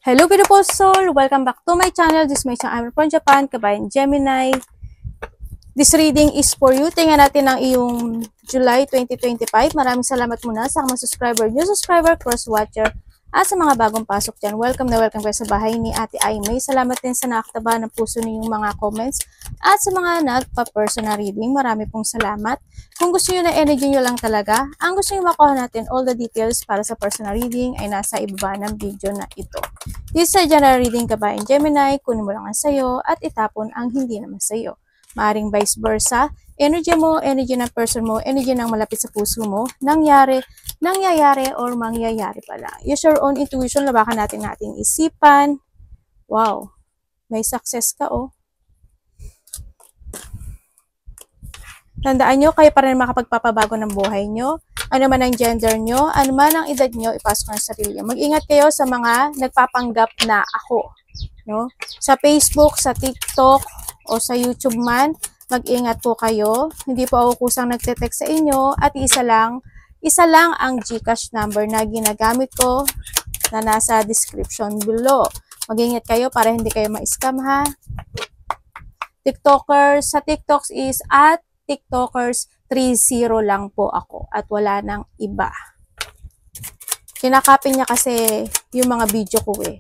Hello beautiful soul! Welcome back to my channel. This is my channel. I'm from Japan, kabayan Gemini. This reading is for you. Tingnan natin ang iyong July 2025. Maraming salamat muna sa mga subscriber, new subscriber, cross-watcher, at sa mga bagong pasok dyan. Welcome na welcome kayo sa bahay ni Ate Aimee. Salamat din sa nakataba ng puso ninyong mga comments at sa mga nagpa-personal reading. Marami pong salamat. Kung gusto nyo na energy nyo lang talaga, ang gusto nyo makuha natin, all the details para sa personal reading ay nasa ibaba ng video na ito. This is a general reading kabayan Gemini. Kunin mo lang ang sayo at itapon ang hindi naman sayo. Maaring vice versa. Energy mo, energy ng person mo, energy ng malapit sa puso mo, nangyayari or mangyayari pala. Use your own intuition, labakan natin nating isipan. Wow, may success ka oh. Tandaan nyo, kayo pa rin makapagpapabago ng buhay nyo. Ano man ang gender nyo, ano man ang edad nyo, ipasok ng sarili nyo. Mag-ingat kayo sa mga nagpapanggap na ako. No? Sa Facebook, sa TikTok, o sa YouTube man, mag-ingat po kayo. Hindi po ako kusang nagte-text sa inyo at isa lang ang GCash number na ginagamit ko na nasa description below. Mag-ingat kayo para hindi kayo ma-scam ha. TikTokers, sa TikToks is at TikTokers 30 lang po ako at wala nang iba. Kinakopy niya kasi yung mga video ko eh.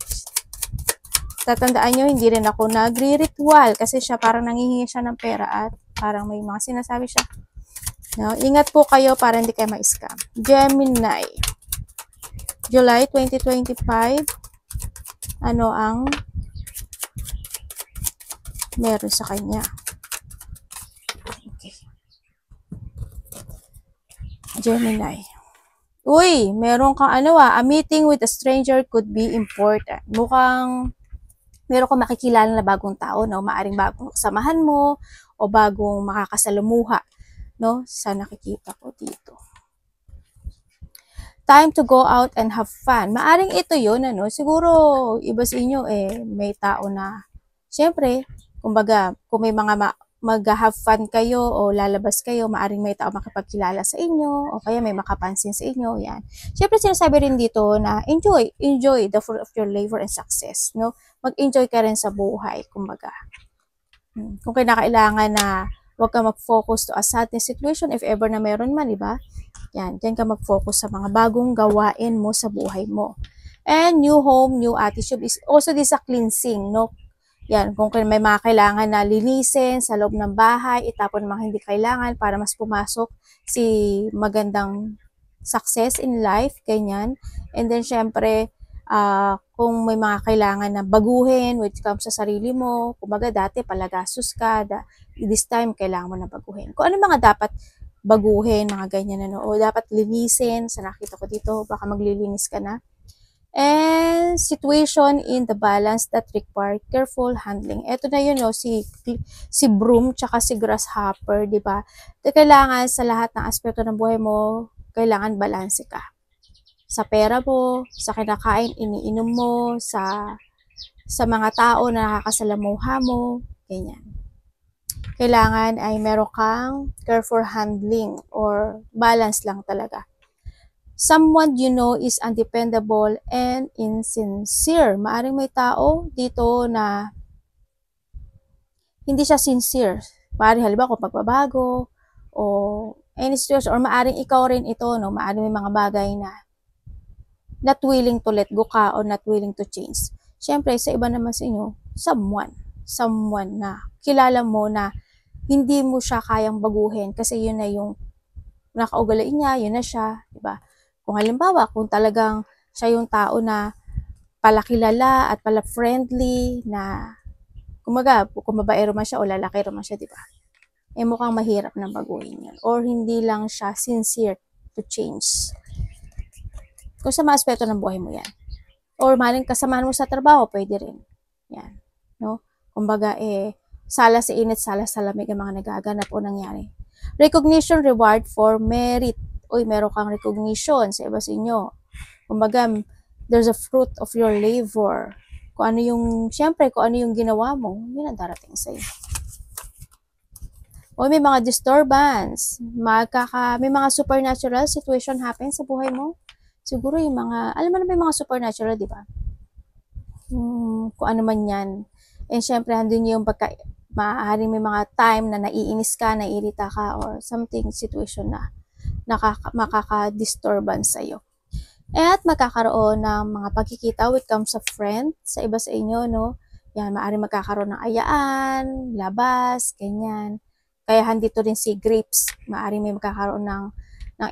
Tatandaan nyo, hindi rin ako nagri-ritual kasi siya parang nangihingi siya ng pera at parang may mga sinasabi siya. No? Ingat po kayo para hindi kayo ma-scam. Gemini. July 2025. Ano ang meron sa kanya? Okay. Gemini. Uy, meron kang a meeting with a stranger could be important. Mukhang meron kang makikilala na bagong tao, no? Maaring bagong kasamahan mo o bagong makakasalamuha, no? Sa nakikita ko dito. Time to go out and have fun. Maaring ito yun, ano? Siguro, iba sa inyo, may tao na, syempre, kumbaga, kung may mga mag-have fun kayo o lalabas kayo, maaring may tao makipagkilala sa inyo o kaya may makapansin sa inyo, yan. Syempre, sinasabi rin dito na enjoy the fruit of your labor and success, no? Mag-enjoy ka rin sa buhay, kumbaga. Kung kinakailangan na huwag ka mag-focus to a certain situation, if ever na meron man, diba? Yan, dyan ka mag-focus sa mga bagong gawain mo sa buhay mo. And new home, new attitude is also this a cleansing, no? Yan, kung may mga kailangan na linisin sa loob ng bahay, itapon mga hindi kailangan para mas pumasok si magandang success in life, ganyan. And then, syempre, kung may mga kailangan na baguhin when it comes sa sarili mo, kumbaga dati palagastos ka, this time kailangan mo na baguhin. Kung ano mga dapat baguhin, mga ganyan na, o dapat linisin, sa nakita ko dito, baka maglilinis ka na. And situation in the balance that require careful handling. Ito na yun, no, si broom tsaka si grasshopper, di ba? Kailangan sa lahat ng aspeto ng buhay mo, kailangan balanse ka. Sa pera mo, sa kinakain, iniinom mo, sa mga tao na nakakasalamuha mo, ganyan. Kailangan ay meron kang careful handling or balance lang talaga. Someone you know is undependable and insincere. Maaring may tao dito na hindi siya sincere. Maaring halimbawa kung pagbabago o any situation, or maaring ikaw rin ito, no? Maaring may mga bagay na not willing to let go ka or not willing to change. Siyempre, sa iba naman sa inyo, someone na kilala mo na hindi mo siya kayang baguhin kasi yun na yung nakaugali niya, yun na siya, diba? Kung halimbawa, kung talagang siya yung tao na palakilala at pala friendly na, kumaga, kung babaero man siya o lalaki man siya, diba? Mukhang mahirap na baguhin yun. Or hindi lang siya sincere to change. Kung sa mga aspeto ng buhay mo yan. Or maling kasamahan mo sa trabaho, pwede rin. Yan. No? Kumbaga, sala sa init, sala sa lamig ang mga nagaganap o nangyari. Recognition, reward for merit. Uy, meron kang recognition sa iba sa inyo. Kumbaga, there's a fruit of your labor. Kung ano yung, syempre, kung ano yung ginawa mo, yun ang darating sa'yo. O may mga disturbance, may mga supernatural situation happen sa buhay mo. Siguro yung mga, alam mo na may mga supernatural, di ba? kung ano man yan. And syempre, andun yung maaaring may mga time na naiinis ka, naiirita ka, or something situation na makaka-disturbance sa'yo. At magkakaroon ng mga pagkikita when it comes sa friend, sa iba sa inyo, no? Yan, maaaring magkakaroon ng ayaan, labas, ganyan. Kaya handito rin si Grapes. Maaaring may magkakaroon ng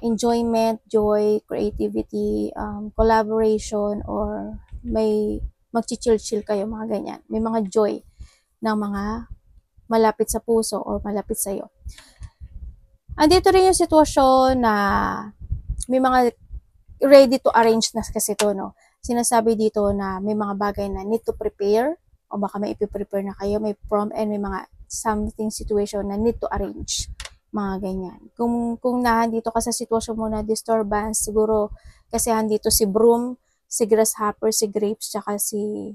enjoyment, joy, creativity, collaboration, or may mag-chill-chill kayo, mga ganyan. May mga joy ng mga malapit sa puso or malapit sa'yo. Andito rin yung sitwasyon na may mga ready to arrange na kasi to, no? Sinasabi dito na may mga bagay na need to prepare, o baka may ipiprepare na kayo, may prom, and may mga something situation na need to arrange. Mga ganyan. Kung nahandito ka sa sitwasyon mo na disturbance, siguro kasi handito si Broom, si Grasshopper, si Grapes, tsaka si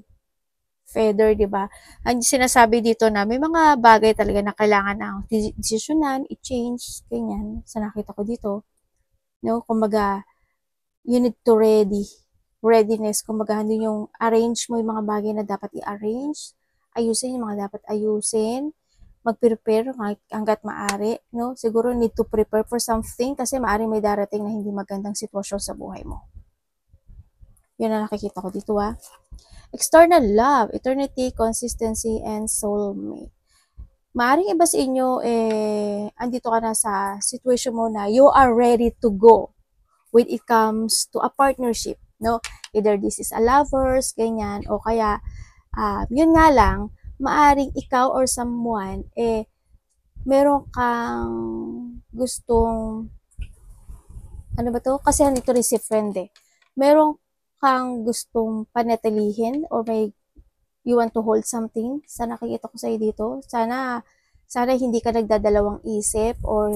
Feather, di ba? Ang sinasabi dito na may mga bagay talaga na kailangan ng desisyonan, i-change, ganyan. Sa nakita ko dito. No? Kumbaga, you need to readiness, kumbaga handun yung arrange mo yung mga bagay na dapat i-arrange, ayusin yung mga dapat ayusin, mag-prepare hanggat maaari, no? Siguro need to prepare for something kasi maaari may darating na hindi magandang sitwasyon sa buhay mo. Yun ang nakikita ko dito, External love, eternity, consistency, and soulmate. Maaring iba sa inyo, andito ka na sa situation mo na you are ready to go when it comes to a partnership, no? Either this is a lovers, ganyan, o kaya, yun nga lang, maaring ikaw or someone, meron kang gustong, ano ba to? Kasi nandito rin si friend, meron kang gustong panatilihin or you want to hold something. Sa nakikita ko sa'yo dito, sana hindi ka nagdadalawang isip or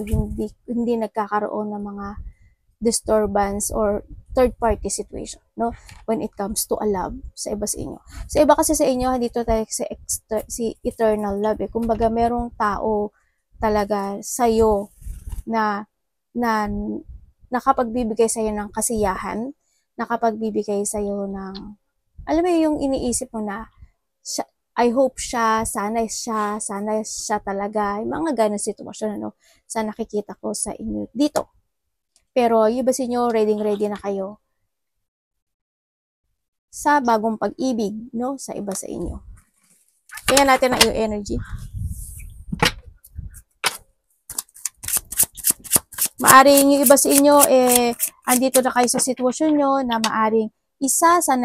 hindi nagkakaroon ng mga disturbance or third party situation, no? When it comes to a love sa iba sa inyo. Sa iba kasi sa inyo, dito tayo si eternal love, Kumbaga, merong tao talaga sa'yo na nakapagbibigay sa'yo ng kasiyahan, nakapagbibigay sa'yo ng, alam mo yung iniisip mo na, I hope sana siya talaga. Yung mga ganong sitwasyon, ano, sa nakikita ko sa inyo dito. Pero yung iba sa inyo, ready na kayo sa bagong pag-ibig, no? Sa iba sa inyo. Kaya natin ang iyong energy. Maaring yung iba sa inyo, andito na kayo sa sitwasyon nyo na maaring isa sa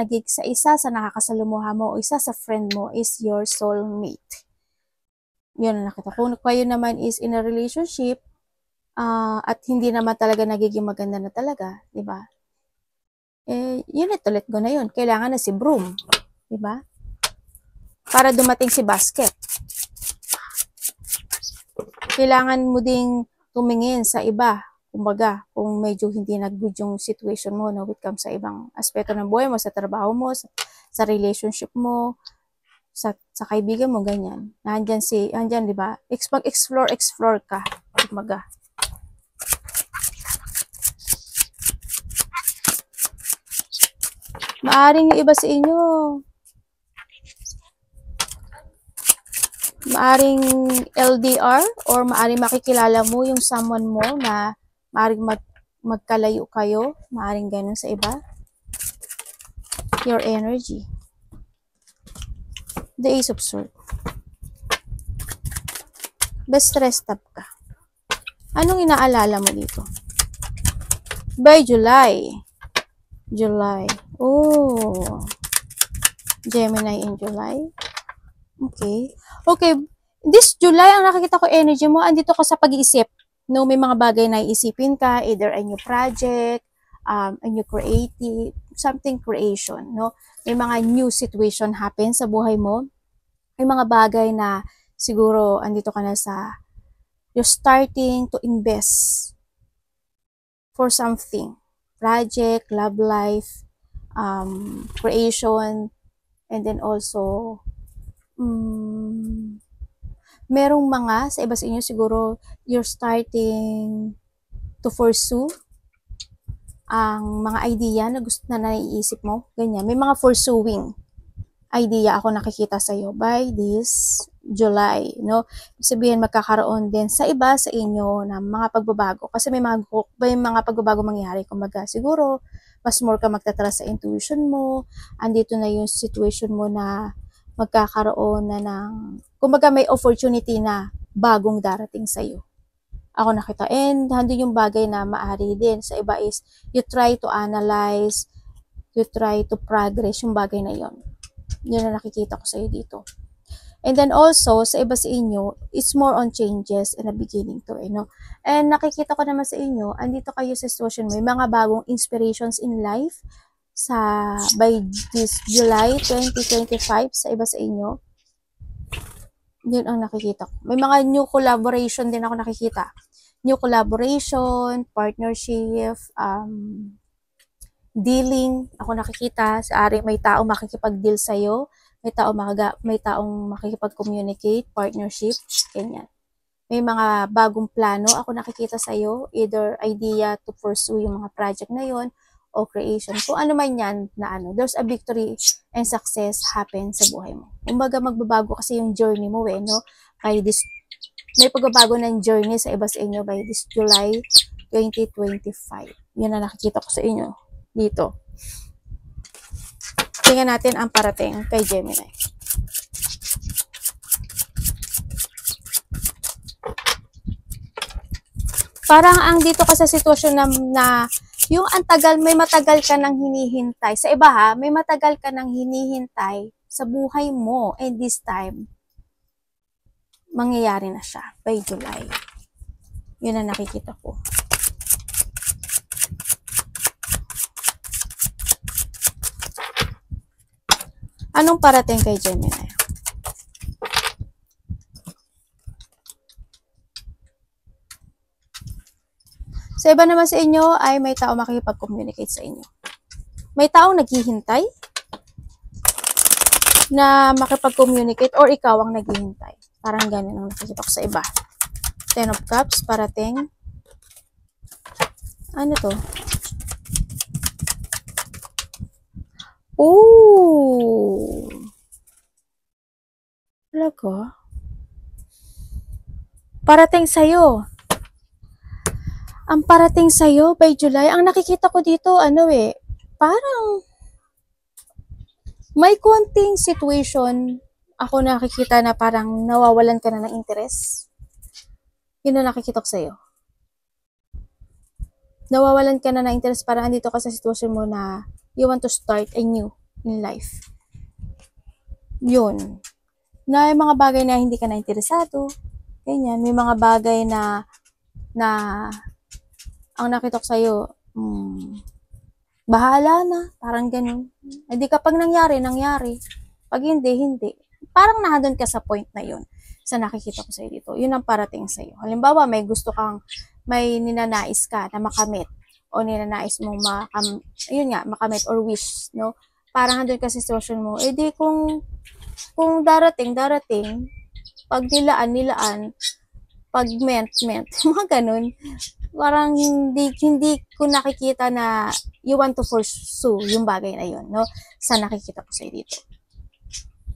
nakakasalumuha mo o isa sa friend mo is your soulmate. Yun ang nakita. Kung kayo naman is in a relationship, at hindi naman talaga nagiging maganda na talaga, di ba? You need to let go na yun. Kailangan na si Broom, di ba? Para dumating si Basket. Kailangan mo ding tumingin sa iba. Kumbaga, kung medyo hindi nag-good yung situation mo, no, with comes sa ibang aspeto ng buhay mo, sa trabaho mo, sa relationship mo, sa kaibigan mo, ganyan. Nandyan, di ba? Explore ka. Kumbaga. Maaring yung iba sa inyo, maaring LDR or maaring makikilala mo yung someone mo na maaring magkalayo kayo, maaring ganun sa iba. Your energy. The Ace of Swords. Best rest up ka. Anong inaalala mo dito? By July. Oh. Gemini in July. Okay. This July, ang nakikita ko energy mo, andito ka sa pag-iisip. No, may mga bagay na iisipin ka, either a new project, a new creative, something creation, no? May mga new situation happen sa buhay mo. May mga bagay na siguro andito ka na sa you're starting to invest for something. Project, love life, creation, and then also merong mga sa iba sa inyo siguro you're starting to pursue ang mga idea na gusto na naiisip mo, ganyan. May mga pursuing idea ako nakikita sa'yo by this July, no? Ibig sabihin, magkakaroon din sa iba sa inyo ng mga pagbabago. Kasi may mga pagbabago mangyayari. Kumbaga, siguro, mas more ka magtatrust sa intuition mo. Andito na yung situation mo na magkakaroon na ng, kumbaga, may opportunity na bagong darating sa'yo. Ako nakita. And handun yung bagay na maaari din. Sa iba is, you try to analyze, you try to progress yung bagay na yon. Yun na nakikita ko sa'yo dito. And then also, sa iba sa inyo, it's more on changes in the beginning to, no? And nakikita ko naman sa inyo, andito kayo sa situation mo, may mga bagong inspirations in life by this July 2025 sa iba sa inyo. Yun ang nakikita ko. May mga new collaboration din ako nakikita. New collaboration, partnership, dealing, ako nakikita, sa ari may tao makikipag-deal sa'yo, may taong makikipag-communicate, partnership, ganyan. May mga bagong plano ako nakikita sa'yo, either idea to pursue yung mga project na yon o creation. Kung ano man yan na there's a victory and success happen sa buhay mo. Kumbaga magbabago kasi yung journey mo no? May pagbabago ng journey sa iba sa inyo by this July 2025. Yan na nakikita ko sa inyo dito. Tingnan natin ang parating kay Gemini. Parang ang dito ka sa sitwasyon na yung may matagal ka nang hinihintay. Sa iba may matagal ka nang hinihintay sa buhay mo. And this time, mangyayari na siya by July. Yun ang nakikita ko. Anong parating kay Gemini? Sa iba naman sa inyo ay may tao makikipag-communicate sa inyo. May taong naghihintay na makipag-communicate or ikaw ang naghihintay. Parang ganun ang nakikita ko sa iba. Ten of Cups, parating. Ano to? Ooh! Talaga? Parating sa'yo. Ang parating sa'yo by July, ang nakikita ko dito, parang may konting situation ako nakikita na parang nawawalan ka na ng interest. Yun na nakikita ko sa'yo. Nawawalan ka na ng interest, parang andito ka sa sitwasyon mo na you want to start anew in life. Yun. Na yung mga bagay na hindi ka na interesado. Ganyan. May mga bagay na ang nakita ko sa'yo, bahala na. Parang ganun. Hindi kapag nangyari. Pag hindi. Parang nahadon ka sa point na yun. Sa nakikita ko sa'yo dito. Yun ang parating sa'yo. Halimbawa, may ninanais ka na makamit o ninanais mong makamit or wish, no? Parang handun ka sa sitwasyon mo, di kung darating, pag nilaan, pag meant, mga ganun. Parang hindi ko nakikita na you want to pursue yung bagay na yun, no? Sa nakikita ko sa'yo dito.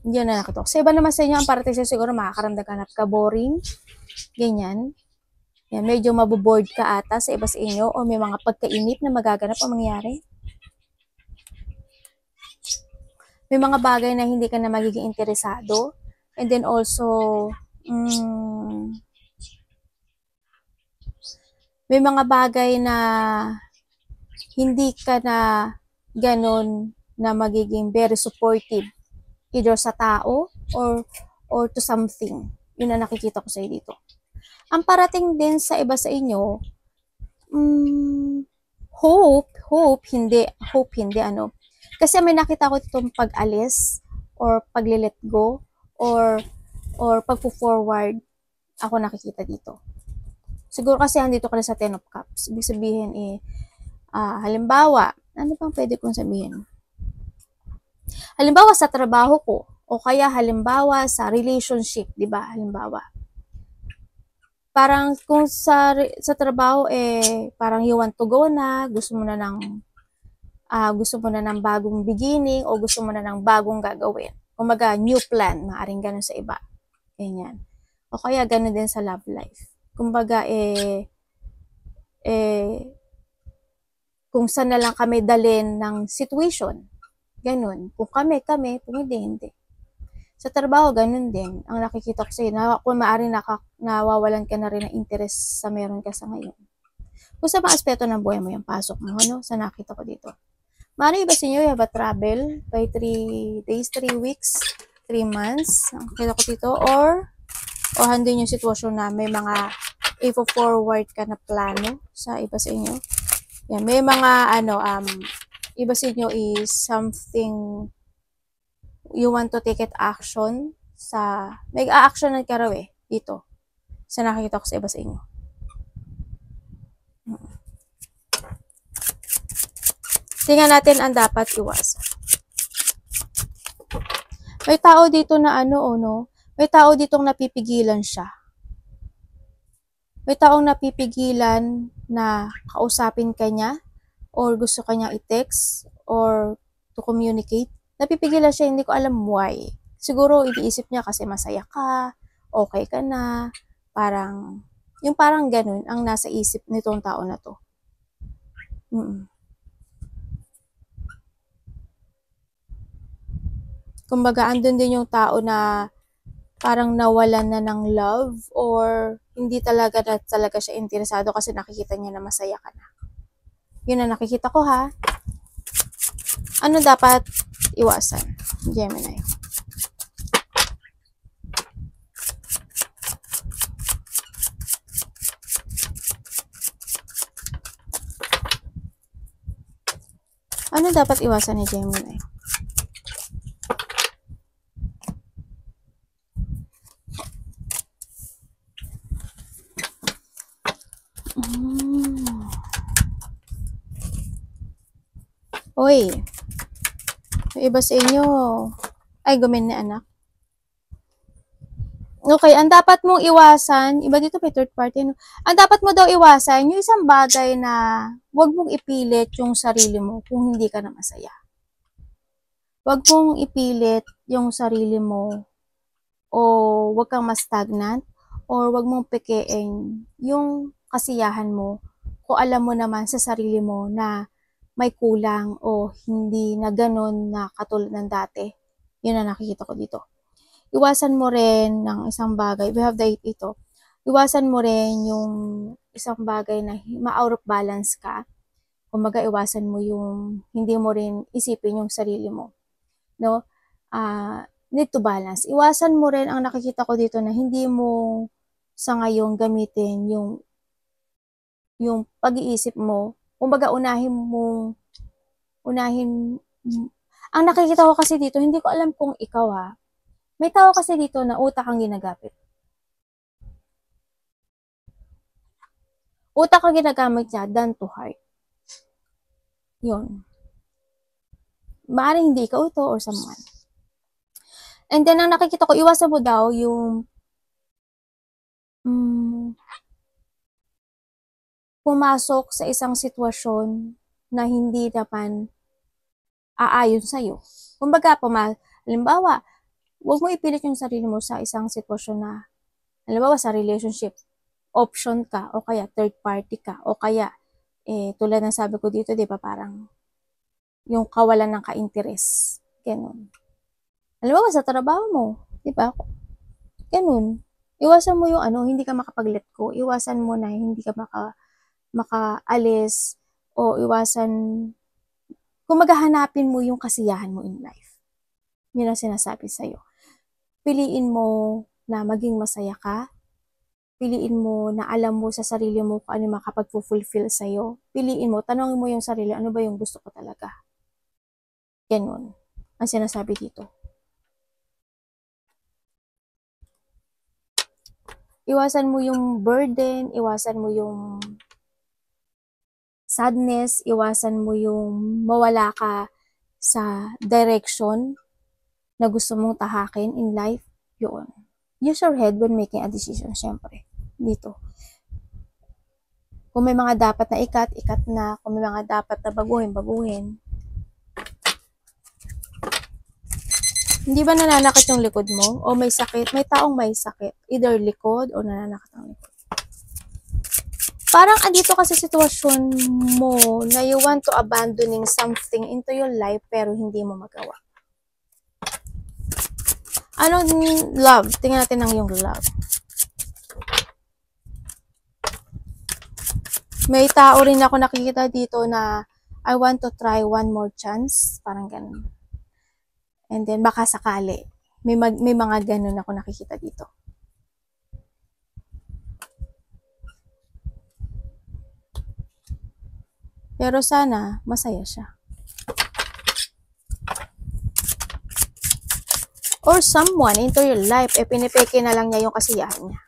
Yun na nakita ko. Sa iba naman sa inyo, ang parating sa'yo siguro makakaramdaman ka boring, ganyan. Yan, medyo maboboard ka ata sa iba sa inyo o may mga pagkainip na magaganap o mangyari. May mga bagay na hindi ka na magiging interesado. And then also, may mga bagay na hindi ka na ganun na magiging very supportive either sa tao or to something. Yun na nakikita ko sa'yo dito. Ang parating din sa iba sa inyo, hope, hindi, Kasi may nakita ko itong pag-alis, or pag-let go, or pag-forward, ako nakikita dito. Siguro kasi andito ka na sa Ten of Cups. Ibig sabihin, halimbawa, ano bang pwede kong sabihin? Halimbawa sa trabaho ko, o kaya halimbawa sa relationship, di ba? Halimbawa. Parang kung sa trabaho parang you want to go na, gusto mo na ng bagong beginning o gusto mo na ng bagong gagawin. Kumaga, new plan, maaring ganun sa iba. Ganyan. O kaya ganun din sa love life. Kumbaga, kung saan na lang kami dalhin ng situation. Ganun. Kung kami, kung hindi. Sa trabaho, ganun din. Ang nakikita ko sa'yo, kung maaaring nawawalan ka na rin ng interest sa meron ka sa ngayon. Kung sa mga aspeto ng buhay mo yung pasok mo, ano, sa nakita ko dito. Maaaring iba sa inyo, you have a travel by 3 days, 3 weeks, 3 months. Ang kita ko dito. Or handin yung sitwasyon na may mga i-forward ka na plano sa iba sa inyo. Yan, may mga, iba sa inyo is something you want to take it action sa, may a-actionan ka raw dito. Sa nakikita ko sa iba sa inyo. Tingnan natin ang dapat iwasan. May tao dito na may tao ditong napipigilan siya. May taong napipigilan na kausapin ka niya or gusto ka niya i-text or to communicate. Napipigilan siya, hindi ko alam why. Siguro iniisip niya kasi masaya ka, okay ka na, parang ganun ang nasa isip nitong tao na to. Kumbaga, andun din yung tao na parang nawalan na ng love or hindi talaga siya interesado kasi nakikita niya na masaya ka na. Yun ang nakikita ko, ha. Ano dapat iwasan, Gemini? Ano dapat iwasan ni Gemini? Oy, yung iba sa inyo, ay gumin ni anak. Okay, ang dapat mong iwasan, iba dito may third party, no? Ang dapat mo daw iwasan, yung isang bagay na wag mong ipilit yung sarili mo kung hindi ka na masaya. Wag mong ipilit yung sarili mo o wag kang ma-stagnant or wag mong pekein yung kasiyahan mo kung alam mo naman sa sarili mo na may kulang o hindi na ganun na katulad ng dati. Yun ang nakikita ko dito. Iwasan mo rin ng isang bagay. We have the 8 ito. Iwasan mo rin yung isang bagay na ma-out of balance ka. Kumbaga, iwasan mo yung hindi mo rin isipin yung sarili mo. No? Need to balance. Iwasan mo rin ang nakikita ko dito na hindi mo sa ngayon gamitin yung pag-iisip mo. Kumbaga, ang nakikita ko kasi dito, hindi ko alam kung ikaw, ha. May tao kasi dito na utak ang ginagamit. Utak ang ginagamit niya than to heart. Yun. Maaaring hindi ikaw ito or someone. And then, ang nakikita ko, iwasan mo daw yung pumasok sa isang sitwasyon na hindi naman aayon sa'yo. Kumbaga, halimbawa, huwag mo ipilit yung sarili mo sa isang sitwasyon na, halimbawa, sa relationship, option ka, o kaya third party ka, o kaya, tulad ng sabi ko dito, di ba, parang, yung kawalan ng ka-interest. Ganun. Halimbawa, sa trabaho mo, di ba, ganun. Iwasan mo yung hindi ka makapag-let go. Iwasan mo na hindi ka makaalis o iwasan kung maghahanapin mo yung kasiyahan mo in life. Yun ang sinasabi sa'yo. Piliin mo na maging masaya ka. Piliin mo na alam mo sa sarili mo kung ano makapag-fulfill sa'yo. Piliin mo, tanongin mo yung sarili, ano ba yung gusto ko talaga? Ganun ang sinasabi dito. Iwasan mo yung burden, iwasan mo yung sadness, iwasan mo yung mawala ka sa direction na gusto mong tahakin in life. Yun. Use your head when making a decision, syempre. Dito. Kung may mga dapat na ikat na. Kung may mga dapat na baguhin. Hindi ba nananakit yung likod mo? O may sakit? May taong may sakit. Either likod o nananakit ang likod. Parang andito kasi sitwasyon mo na you want to abandoning something into your life pero hindi mo magawa. Anong love? Tingnan natin ang yung love. May tao rin ako nakikita dito na I want to try one more chance. Parang ganun. And then baka sakali. May mga ganun ako nakikita dito. Pero sana masaya siya. Or someone into your life, pinipeke na lang niya yung kasiyahan niya.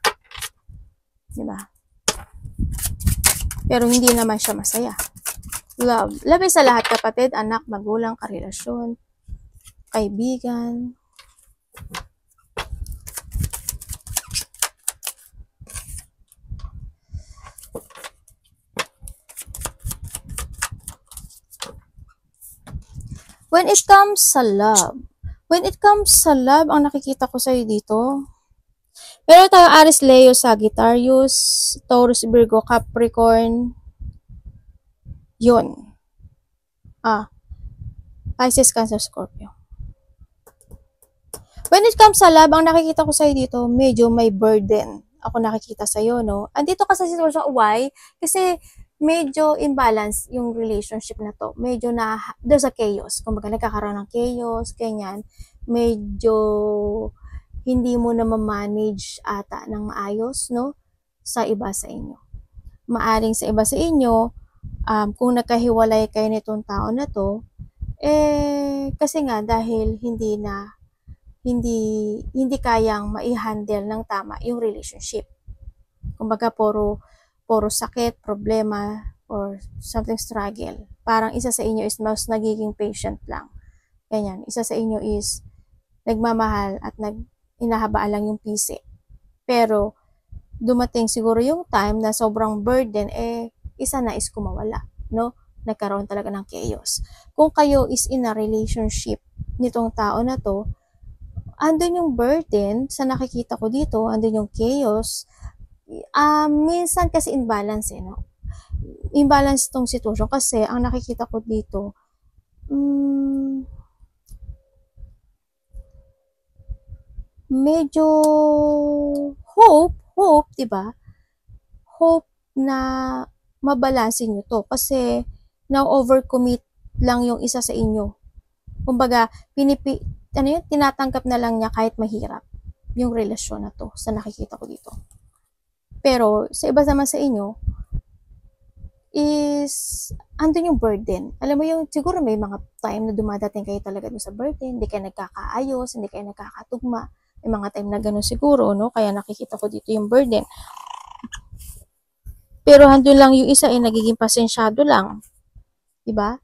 Diba? Pero hindi naman siya masaya. Love. Love sa lahat, kapatid, anak, magulang, karelasyon, kaibigan. When it comes sa love, ang nakikita ko sa'yo dito, meron tayo Aries, Leo, Sagittarius, Taurus, Virgo, Capricorn, yun. Pisces, Cancer, Scorpio. When it comes sa love, ang nakikita ko sa'yo dito, medyo may burden ako nakikita sa'yo, no? Andito ka sa sitwasyon, why? Kasi medyo imbalance yung relationship na to. Medyo there's a chaos. Kung nagkakaroon ng chaos, ganyan. Medyo hindi mo na ma-manage ata ng maayos, no? Sa iba sa inyo. Maaring sa iba sa inyo, kung nagkahiwalay kayo nitong tao na to, kasi nga dahil hindi kayang mai-handle ng tama yung relationship. Kumbaga puro sakit, problema, or something struggle. Parang isa sa inyo is mas nagiging patient lang. Ganyan. Isa sa inyo is nagmamahal at inahabaan lang yung pisi. Pero dumating siguro yung time na sobrang burden, isa na is kumawala, no? Nagkaroon talaga ng chaos. Kung kayo is in a relationship nitong tao na to, andun yung burden sa nakikita ko dito, andun yung chaos. Minsan kasi imbalance, no? Imbalance tong sitwasyon kasi ang nakikita ko dito, medyo hope, diba? Hope na mabalansin nyo to kasi na-overcommit lang yung isa sa inyo. Kumbaga, tinatanggap na lang niya kahit mahirap yung relasyon na to sa nakikita ko dito. Pero sa iba naman sa inyo is andun yung burden. Alam mo yung siguro may mga time na dumadating kayo talaga dun sa burden, hindi kayo nagkakaayos, hindi kayo nagkakatugma. May mga time na gano'n siguro, no? Kaya nakikita ko dito yung burden. Pero handun lang yung isa nagiging pasensyado lang. Diba?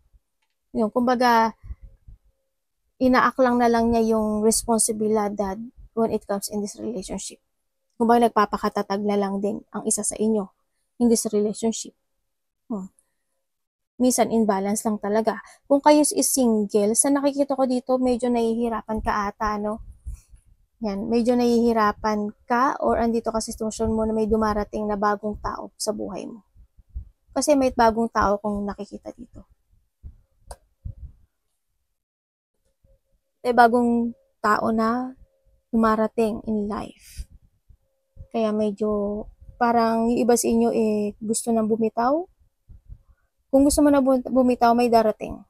Yung kumbaga, inaaklang na lang niya yung responsibilidad when it comes in this relationship. Kumbaga, nagpapakatatag na lang din ang isa sa inyo in this relationship. Minsan, imbalance lang talaga. Kung kayo is single, sa nakikita ko dito, medyo nahihirapan ka ata, no? Yan, medyo nahihirapan ka or andito ka sa sitwasyon mo na may dumarating na bagong tao sa buhay mo. Kasi may bagong tao kung nakikita dito. May bagong tao na dumarating in life. Kaya medyo parang yung iba sa inyo gusto nang bumitaw. Kung gusto mo na bumitaw, may darating.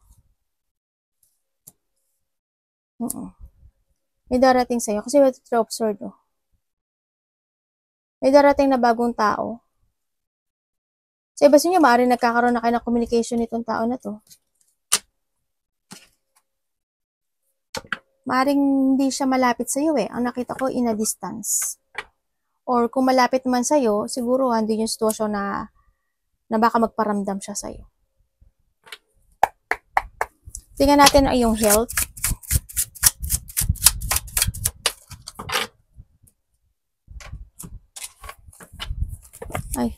May darating sa'yo. Kasi may observe, oh. May darating na bagong tao. Sa iba sa inyo, maaaring nagkakaroon na kayo ng communication nitong tao na to. Maaaring hindi siya malapit sa'yo Ang nakita ko, in a distance. Or kung malapit man sa'yo, siguro andun yung sitwasyon na baka magparamdam siya sa'yo. Tingnan natin ang iyong health. Ay.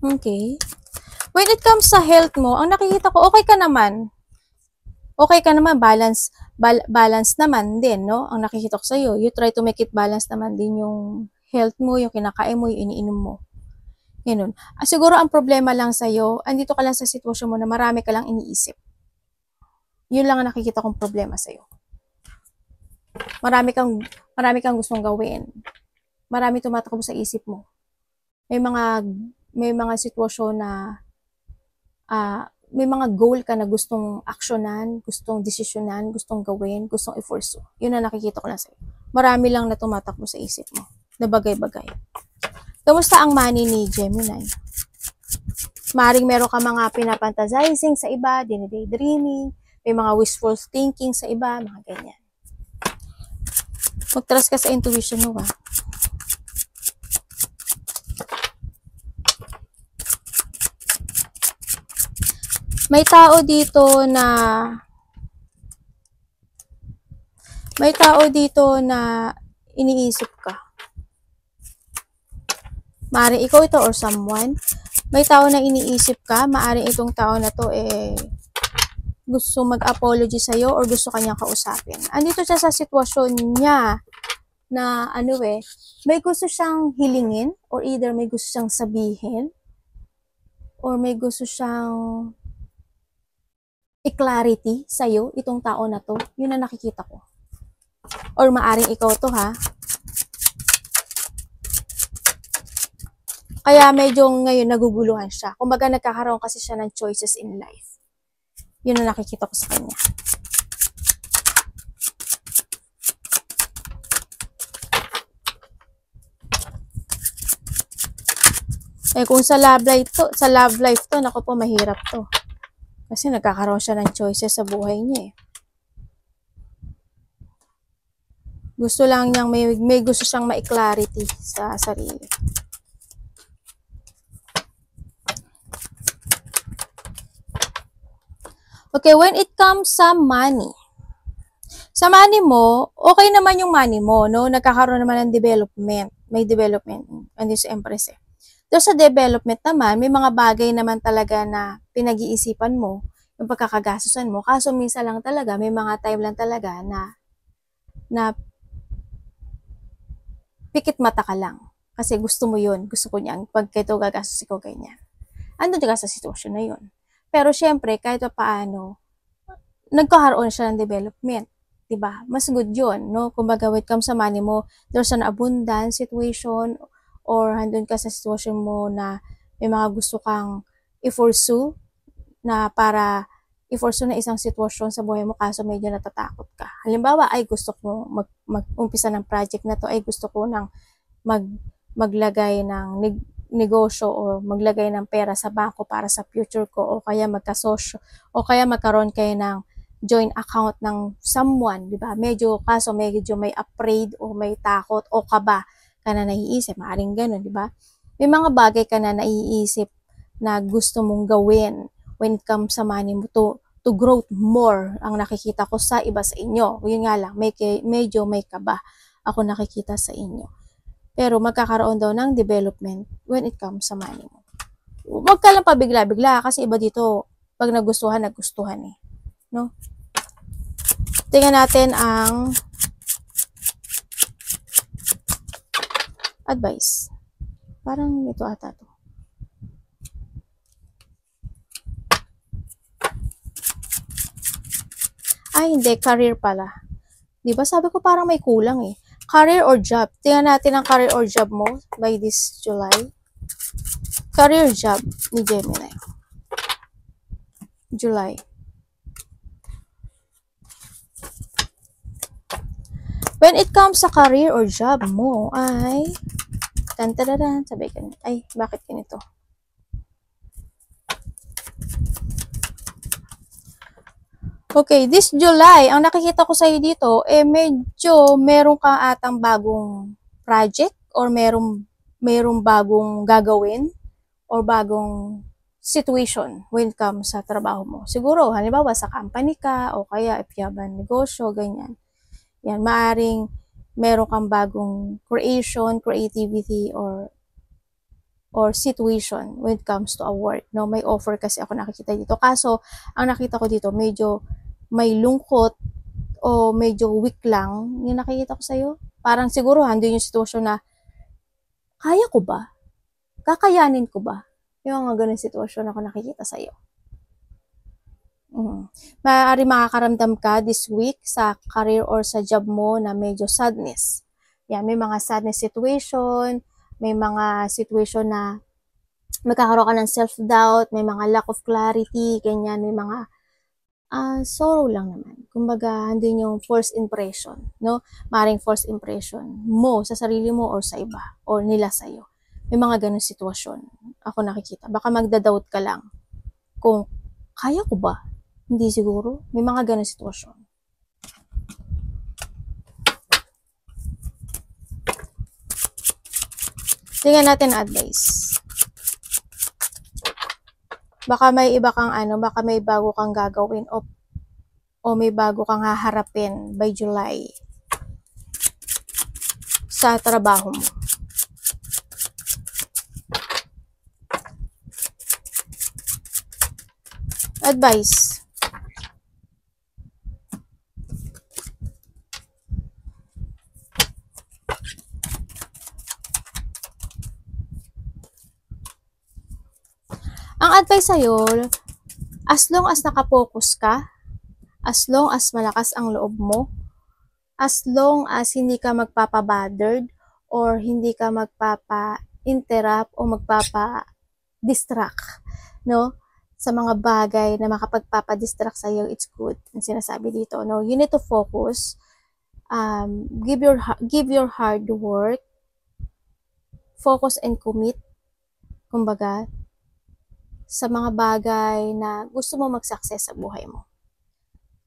Okay. When it comes sa health mo, ang nakikita ko, okay ka naman. Okay ka naman, balance naman din, no? Ang nakikita ko sa'yo, you try to make it balance naman din yung health mo, yung kinakain mo, yung iniinom mo. Ganun. Siguro ang problema lang sa'yo, andito ka lang sa sitwasyon mo na marami ka lang iniisip. Yun lang ang nakikita kong problema sa'yo. Marami kang gustong gawin. Marami tumatakbo sa isip mo. May mga sitwasyon na may mga goal ka na gustong aksyonan, gustong desisyonan, gustong gawin, gustong i-pursue. Yun ang nakikita ko lang sa'yo. Marami lang na tumatakbo sa isip mo na bagay-bagay. Kamusta ang money ni Gemini? Maring meron ka mga pinapantasizing sa iba, daydreaming, may mga wishful thinking sa iba, mga ganyan. Mag-trust ka sa intuition mo, ha? May tao dito na iniisip ka. Maaring ikaw ito or someone. May tao na iniisip ka, maaring itong tao na to gusto mag-apology sa'yo or gusto kanyang kausapin. Andito siya sa sitwasyon niya na may gusto siyang hilingin or either may gusto siyang sabihin or may gusto siyang i-clarity sa'yo, itong tao na to. Yun ang nakikita ko. Or maaring ikaw to, ha? Kaya medyo ngayon naguguluhan siya. Kumbaga nagkakaroon kasi siya ng choices in life. Yun ang nakikita ko sa kanya. Kung sa love life to, naku po, mahirap to. Kasi nagkakaroon siya ng choices sa buhay niya. Gusto lang niyang may gusto siyang ma-clarity sa sarili. Okay, when it comes sa money. Sa money mo, okay naman yung money mo, no? Nagkakaroon naman ng development. May development. Ano sa Empress eh. Doon sa development naman, may mga bagay naman talaga na pinag-iisipan mo, yung pagkakagastusan mo. Kaso minsan lang talaga, may mga time lang talaga na pikit mata ka lang. Kasi gusto mo yun. Gusto ko niyan. Pag ito gagastos ikaw ganyan. Andun ka sa sitwasyon na yun. Pero syempre, kahit pa paano, nagkakaroon siya ng development. Diba? Mas good yun, no? Kumbaga, when it comes sa money mo, there's an abundant situation or handun ka sa sitwasyon mo na may mga gusto kang i-pursue na para i-pursue na isang sitwasyon sa buhay mo kaso medyo natatakot ka. Halimbawa, ay gusto ko mag-umpisa ng project na to, ay gusto ko nang maglagay ng negosyo o maglagay ng pera sa bangko para sa future ko o kaya magkasosyo o kaya magkaroon kayo ng joint account ng someone, di ba? Medyo may afraid o may takot o kaba ka na naiisip, maaring ganun, di ba? May mga bagay ka na naiisip na gusto mong gawin when it comes sa money mo to grow more ang nakikita ko sa iba sa inyo. Yun nga lang, medyo may kaba ako nakikita sa inyo. Pero magkakaroon daw ng development when it comes sa money mo. Huwag ka lang pabigla-bigla kasi iba dito, pag nagustuhan eh. No? Tingnan natin ang advice. Parang ito ata to. Ay, hindi. Career pala. Diba? Sabi ko parang may kulang eh. Career or job? Tingnan natin ang career or job mo by this July. Career job ni Gemini. July. When it comes sa career or job mo ay sabay ka na. Ay, bakit ganito? Okay, this July, ang nakikita ko sa'yo dito, medyo meron kang atang bagong project or merong bagong gagawin or bagong situation when it comes sa trabaho mo. Siguro, halimbawa sa company ka o kaya if you have a negosyo, ganyan. Yan, maaring meron kang bagong creativity or or situation when it comes to a work, no? May offer kasi ako nakikita dito. Kaso, ang nakita ko dito, medyo may lungkot o medyo weak lang yung nakikita ko sa'yo. Parang siguro handun yung sitwasyon na, kaya ko ba? Kakayanin ko ba? Yung mga ganun sitwasyon ako nakikita sa'yo. Maaari makakaramdam ka this week sa career or sa job mo na medyo sadness. Yan, may mga sadness situation, may mga situation na magkakaroon ka ng self-doubt, may mga lack of clarity, ganyan, may mga sorrow lang naman. Kumbaga, hindi yung first impression, no? Maring first impression mo sa sarili mo or sa iba or nila sa'yo. May mga ganun sitwasyon ako nakikita. Baka magda-doubt ka lang kung kaya ko ba? Hindi siguro. May mga ganun sitwasyon. Tingnan natin advice. Baka may iba kang baka may bago kang gagawin o may bago kang haharapin by July sa trabaho mo. Advice. Ang advice sa'yo, as long as nakapokus ka, as long as malakas ang loob mo, as long as hindi ka magpapabothered or hindi ka magpapa-interrupt o magpapa-distract, no? Sa mga bagay na makapagpapa-distract sa'yo, it's good. Ang sinasabi dito, no? You need to focus. Give your hard work. Focus and commit. Kumbaga, sa mga bagay na gusto mo mag-success sa buhay mo.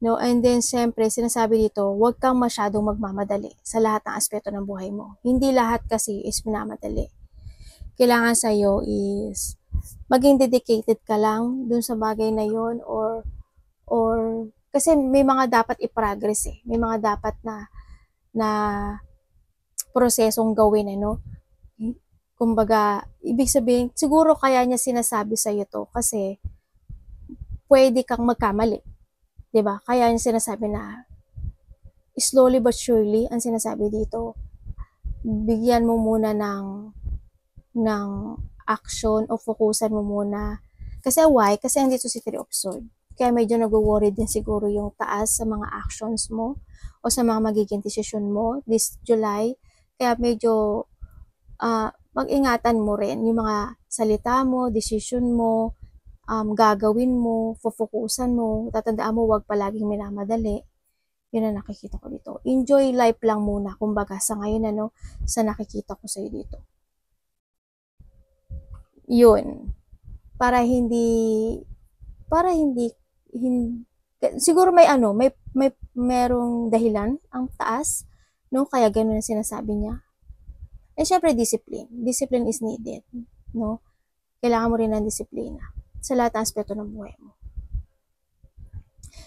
No, and then siyempre sinasabi dito, huwag kang masyadong magmamadali sa lahat ng aspeto ng buhay mo. Hindi lahat kasi is minamadali. Kailangan sa iyo is maging dedicated ka lang dun sa bagay na yon or kasi may mga dapat i-progress eh. May mga dapat na prosesong gawin no. Kumbaga, ibig sabihin, siguro kaya niya sinasabi sa iyo to kasi pwede kang magkamali. 'Di ba? Kaya niya sinasabi na slowly but surely ang sinasabi dito. Bigyan mo muna ng action o fokusan mo muna. Kasi why? Kasi andito si Three of Swords. Kaya medyo nagwo-worry din siguro yung taas sa mga actions mo o sa mga magiging decision mo this July. Kaya medyo mag-ingatan mo rin yung mga salita mo, decision mo, gagawin mo, fokusan mo, tatandaan mo, wag palaging minamadali. Yun ang nakikita ko dito. Enjoy life lang muna, kumbaga sa ngayon sa nakikita ko sa'yo dito. Yun. Para hindi siguro merong dahilan ang taas, no? Kaya ganun ang sinasabi niya. And syempre, discipline. Discipline is needed, no? Kailangan mo rin ng disiplina sa lahat ng aspeto ng buhay mo.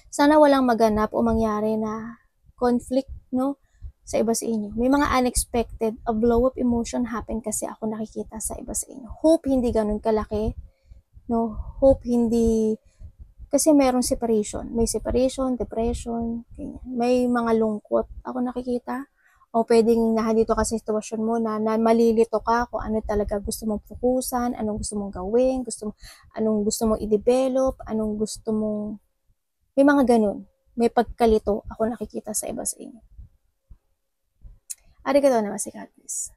Sana walang maganap o mangyari na conflict, no? Sa iba sa inyo. May mga unexpected, a blow-up emotion happen kasi ako nakikita sa iba sa inyo. Hope hindi ganun kalaki, no? Hope hindi, kasi merong separation. May separation, depression, ganyan. May mga lungkot ako nakikita. O pwedeng nandito ka sa sitwasyon mo na malilito ka kung ano talaga gusto mong fokusan, anong gusto mong gawin, anong gusto mong i-develop, anong gusto mong, may mga ganun. May pagkalito ako nakikita sa iba sa inyo. Arigatou naman si God bless.